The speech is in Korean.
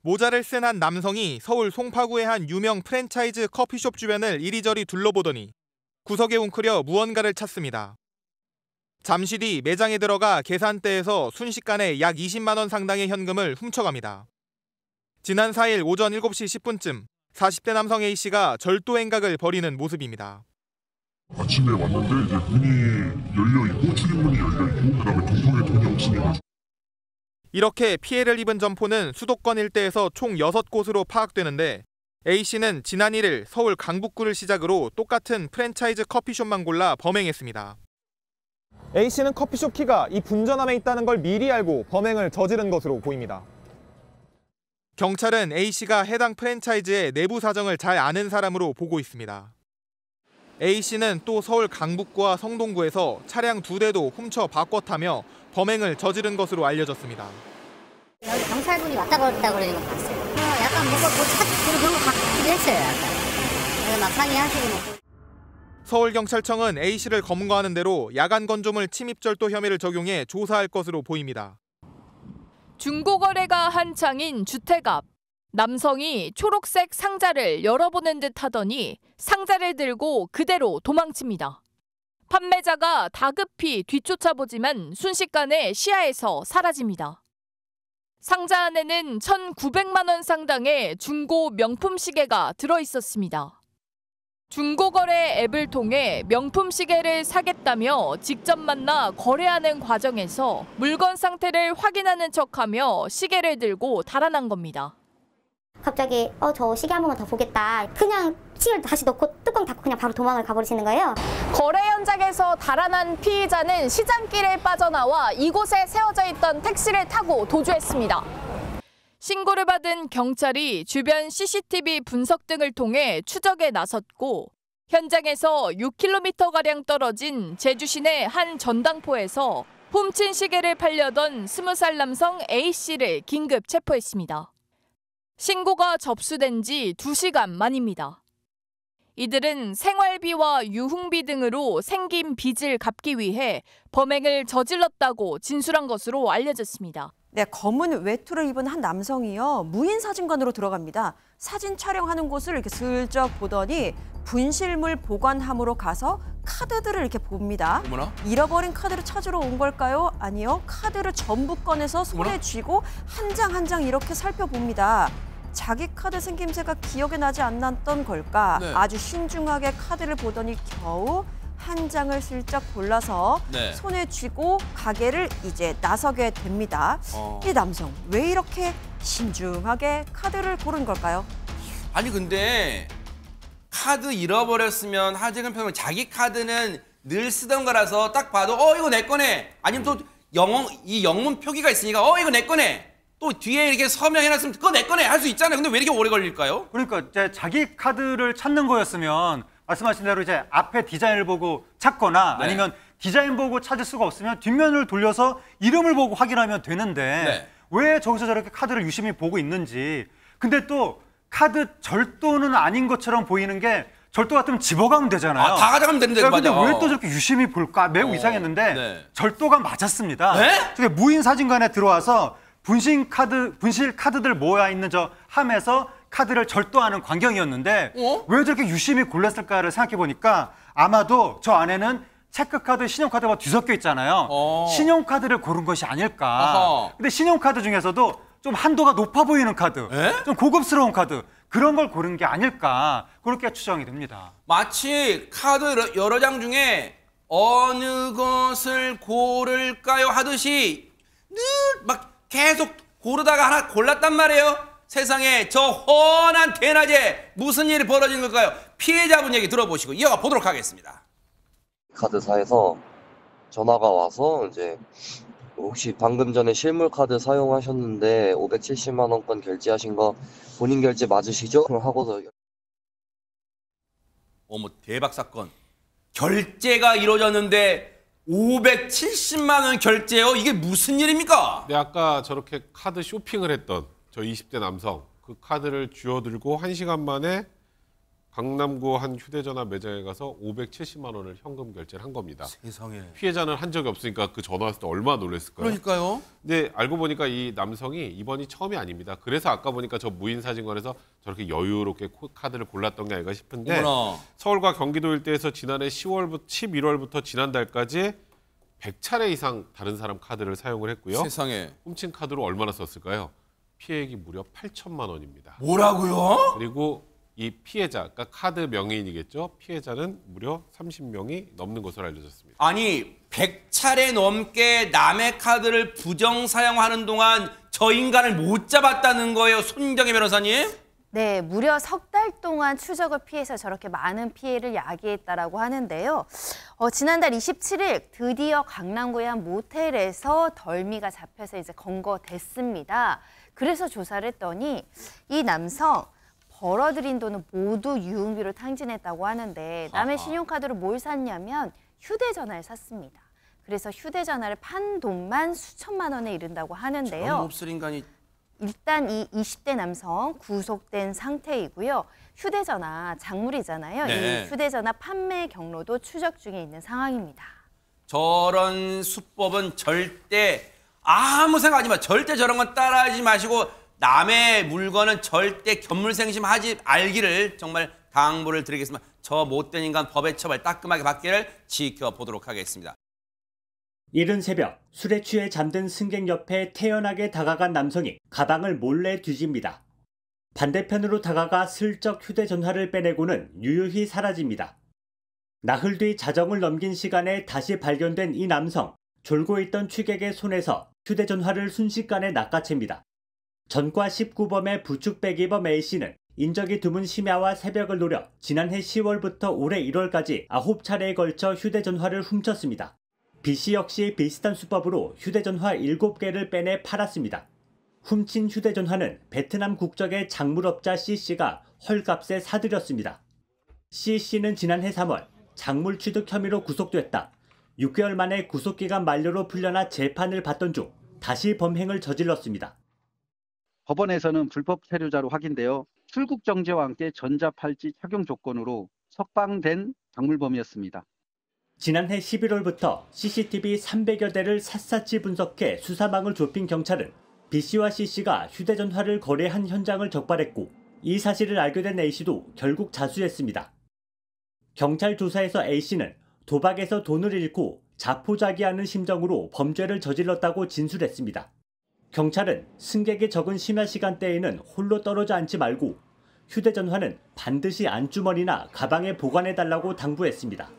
모자를 쓴 한 남성이 서울 송파구의 한 유명 프랜차이즈 커피숍 주변을 이리저리 둘러보더니 구석에 웅크려 무언가를 찾습니다. 잠시 뒤 매장에 들어가 계산대에서 순식간에 약 20만 원 상당의 현금을 훔쳐갑니다. 지난 4일 오전 7시 10분쯤 40대 남성 A씨가 절도 행각을 벌이는 모습입니다. 아침에 왔는데 이제 문이 열려있고 출입문이 열려있고 그다음에 동통에 돈이 없으니까. 이렇게 피해를 입은 점포는 수도권 일대에서 총 6곳으로 파악되는데 A씨는 지난 1일 서울 강북구를 시작으로 똑같은 프랜차이즈 커피숍만 골라 범행했습니다. A씨는 커피숍 키가 이 분전함에 있다는 걸 미리 알고 범행을 저지른 것으로 보입니다. 경찰은 A씨가 해당 프랜차이즈의 내부 사정을 잘 아는 사람으로 보고 있습니다. A씨는 또 서울 강북구와 성동구에서 차량 2대도 훔쳐 바꿔 타며 범행을 저지른 것으로 알려졌습니다. 여기 경찰분이 왔다 갔다 그러는 거 봤어요. 약간 뭔가 그런 거 같기도 했어요. 약간. 막 상의하시고. 서울경찰청은 A씨를 검거하는 대로 야간 건조물 침입절도 혐의를 적용해 조사할 것으로 보입니다. 중고거래가 한창인 주택 앞. 남성이 초록색 상자를 열어보는 듯 하더니 상자를 들고 그대로 도망칩니다. 판매자가 다급히 뒤쫓아보지만 순식간에 시야에서 사라집니다. 상자 안에는 1,900만 원 상당의 중고 명품 시계가 들어있었습니다. 중고거래 앱을 통해 명품 시계를 사겠다며 직접 만나 거래하는 과정에서 물건 상태를 확인하는 척하며 시계를 들고 달아난 겁니다. 갑자기 저 시계 한 번만 더 보겠다. 그냥 시계를 다시 넣고 뚜껑 닫고 그냥 바로 도망을 가버리시는 거예요. 거래 현장에서 달아난 피의자는 시장길에 빠져나와 이곳에 세워져 있던 택시를 타고 도주했습니다. 신고를 받은 경찰이 주변 CCTV 분석 등을 통해 추적에 나섰고 현장에서 6km가량 떨어진 제주 시내 한 전당포에서 훔친 시계를 팔려던 20살 남성 A씨를 긴급 체포했습니다. 신고가 접수된 지 2시간 만입니다. 이들은 생활비와 유흥비 등으로 생긴 빚을 갚기 위해 범행을 저질렀다고 진술한 것으로 알려졌습니다. 네, 검은 외투를 입은 한 남성이요. 무인 사진관으로 들어갑니다. 사진 촬영하는 곳을 이렇게 슬쩍 보더니 분실물 보관함으로 가서 카드들을 이렇게 봅니다. 어머나? 잃어버린 카드를 찾으러 온 걸까요? 아니요. 카드를 전부 꺼내서 손에 어머나? 쥐고 한 장 한 장 이렇게 살펴봅니다. 자기 카드 생김새가 기억에 나지 않았던 걸까? 네. 아주 신중하게 카드를 보더니 겨우 한 장을 슬쩍 골라서 네. 손에 쥐고 가게를 이제 나서게 됩니다. 이 남성 왜 이렇게 신중하게 카드를 고른 걸까요? 아니 근데 카드 잃어버렸으면 하재근 평은 자기 카드는 늘 쓰던 거라서 딱 봐도 이거 내 거네. 아니면 또 이 영문 표기가 있으니까 이거 내 거네. 또 뒤에 이렇게 서명해놨으면 그거 내 거네 할 수 있잖아요. 근데 왜 이렇게 오래 걸릴까요? 그러니까 이제 자기 카드를 찾는 거였으면 말씀하신 대로 이제 앞에 디자인을 보고 찾거나 네. 아니면 디자인 보고 찾을 수가 없으면 뒷면을 돌려서 이름을 보고 확인하면 되는데 네. 왜 저기서 저렇게 카드를 유심히 보고 있는지. 근데 또 카드 절도는 아닌 것처럼 보이는 게 절도 같으면 집어가면 되잖아요. 다 가져가면 되는데 근데 맞아. 왜 또 저렇게 유심히 볼까? 매우 이상했는데 네. 절도가 맞았습니다. 네? 저게 무인 사진관에 들어와서 분실 카드들 모여 있는 저 함에서 카드를 절도하는 광경이었는데 왜 저렇게 유심히 골랐을까를 생각해 보니까 아마도 저 안에는 체크카드, 신용카드가 뒤섞여 있잖아요. 신용카드를 고른 것이 아닐까. 어허. 근데 신용카드 중에서도 좀 한도가 높아 보이는 카드, 좀 고급스러운 카드 그런 걸 고른 게 아닐까 그렇게 추정이 됩니다. 마치 카드 여러 장 중에 어느 것을 고를까요 하듯이 늘 막 계속 고르다가 하나 골랐단 말이에요. 세상에 저 훤한 대낮에 무슨 일이 벌어진 걸까요? 피해자분 얘기 들어보시고 이어가 보도록 하겠습니다. 카드사에서 전화가 와서 이제 혹시 방금 전에 실물 카드 사용하셨는데 570만 원권 결제하신 거 본인 결제 맞으시죠? 하고서 어머 대박 사건. 결제가 이루어졌는데 570만 원 결제요? 이게 무슨 일입니까? 네, 아까 저렇게 카드 쇼핑을 했던 저 20대 남성 그 카드를 쥐어들고 1시간 만에 강남구 한 휴대전화 매장에 가서 570만 원을 현금 결제를 한 겁니다. 세상에. 피해자는 한 적이 없으니까 그 전화 왔을 때 얼마나 놀랐을까요? 그러니까요. 근데 알고 보니까 이 남성이 이번이 처음이 아닙니다. 그래서 아까 보니까 저 무인사진관에서 저렇게 여유롭게 카드를 골랐던 게 아닌가 싶은데 어머나. 서울과 경기도 일대에서 지난해 11월부터 지난달까지 100차례 이상 다른 사람 카드를 사용을 했고요. 세상에. 훔친 카드로 얼마나 썼을까요? 피해액이 무려 8천만 원입니다. 뭐라고요? 그리고 이 피해자, 그러니까 카드 명의인이겠죠. 피해자는 무려 30명이 넘는 것으로 알려졌습니다. 아니 100차례 넘게 남의 카드를 부정 사용하는 동안 저 인간을 못 잡았다는 거예요, 손정혜 변호사님? 네, 무려 석 달 동안 추적을 피해서 저렇게 많은 피해를 야기했다라고 하는데요. 지난달 27일 드디어 강남구의 한 모텔에서 덜미가 잡혀서 이제 검거됐습니다. 그래서 조사를 했더니 이 남성 벌어들인 돈은 모두 유흥비로 탕진했다고 하는데 남의 신용카드로 뭘 샀냐면 휴대전화를 샀습니다. 그래서 휴대전화를 판 돈만 수천만 원에 이른다고 하는데요. 저런 몹쓸 인간이. 일단 이 20대 남성 구속된 상태이고요. 휴대전화 작물이잖아요. 네. 이 휴대전화 판매 경로도 추적 중에 있는 상황입니다. 저런 수법은 절대 아무 생각하지 마. 절대 저런 건 따라하지 마시고 남의 물건은 절대 견물생심하지 알기를 정말 당부를 드리겠습니다. 저 못된 인간 법의 처벌 따끔하게 받기를 지켜보도록 하겠습니다. 이른 새벽 술에 취해 잠든 승객 옆에 태연하게 다가간 남성이 가방을 몰래 뒤집니다. 반대편으로 다가가 슬쩍 휴대전화를 빼내고는 유유히 사라집니다. 나흘 뒤 자정을 넘긴 시간에 다시 발견된 이 남성. 졸고 있던 취객의 손에서 휴대전화를 순식간에 낚아챕니다. 전과 19범의 부축배기범 A씨는 인적이 드문 심야와 새벽을 노려 지난해 10월부터 올해 1월까지 9차례에 걸쳐 휴대전화를 훔쳤습니다. B씨 역시 비슷한 수법으로 휴대전화 7개를 빼내 팔았습니다. 훔친 휴대전화는 베트남 국적의 작물업자 C씨가 헐값에 사들였습니다. C씨는 지난해 3월 작물 취득 혐의로 구속됐다. 6개월 만에 구속기간 만료로 풀려나 재판을 받던 중 다시 범행을 저질렀습니다. 법원에서는 불법 체류자로 확인되어 출국 정지와 함께 전자팔찌 착용 조건으로 석방된 작물범이었습니다. 지난해 11월부터 CCTV 300여 대를 샅샅이 분석해 수사망을 좁힌 경찰은 B씨와 C씨가 휴대전화를 거래한 현장을 적발했고 이 사실을 알게 된 A씨도 결국 자수했습니다. 경찰 조사에서 A씨는 도박에서 돈을 잃고 자포자기하는 심정으로 범죄를 저질렀다고 진술했습니다. 경찰은 승객이 적은 심야 시간대에는 홀로 떨어져 앉지 말고 휴대전화는 반드시 안주머니나 가방에 보관해달라고 당부했습니다.